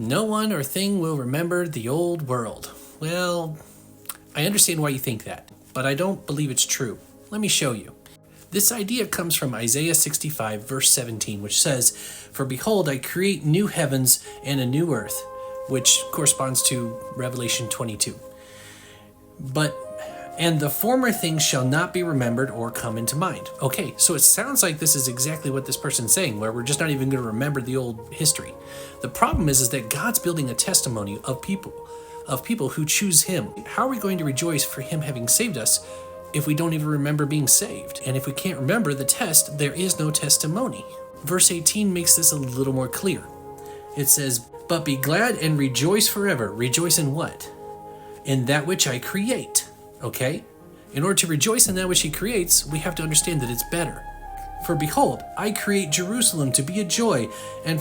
No one or thing will remember the old world. Well, I understand why you think that, but I don't believe it's true. Let me show you. This idea comes from Isaiah 65, verse 17, which says, "For behold, I create new heavens and a new earth," which corresponds to Revelation 22. And the former things shall not be remembered or come into mind. Okay, so it sounds like this is exactly what this person's saying, where we're just not even going to remember the old history. The problem is that God's building a testimony of people who choose Him. How are we going to rejoice for Him having saved us if we don't even remember being saved? And if we can't remember the test, there is no testimony. Verse 18 makes this a little more clear. It says, "But be glad and rejoice forever." Rejoice in what? In that which I create. Okay? In order to rejoice in that which He creates, we have to understand that it's better. "For behold, I create Jerusalem to be a joy, and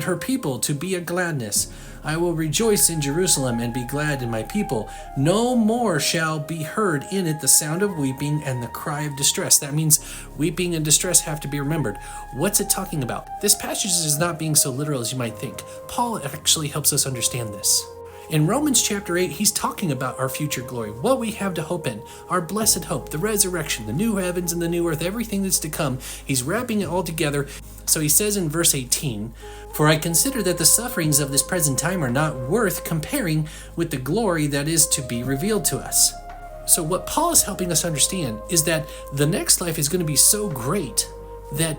her people to be a gladness. I will rejoice in Jerusalem and be glad in my people. No more shall be heard in it the sound of weeping and the cry of distress." That means weeping and distress have to be remembered. What's it talking about? This passage is not being so literal as you might think. Paul actually helps us understand this. In Romans chapter 8, he's talking about our future glory, what we have to hope in, our blessed hope, the resurrection, the new heavens and the new earth, everything that's to come. He's wrapping it all together. So he says in verse 18, "For I consider that the sufferings of this present time are not worth comparing with the glory that is to be revealed to us." So what Paul is helping us understand is that the next life is going to be so great that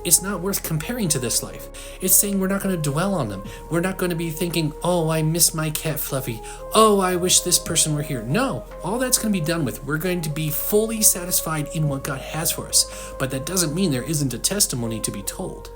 it's not worth comparing to this life. It's saying we're not going to dwell on them. We're not going to be thinking, "Oh, I miss my cat Fluffy. Oh, I wish this person were here." No, all that's going to be done with. We're going to be fully satisfied in what God has for us. But that doesn't mean there isn't a testimony to be told.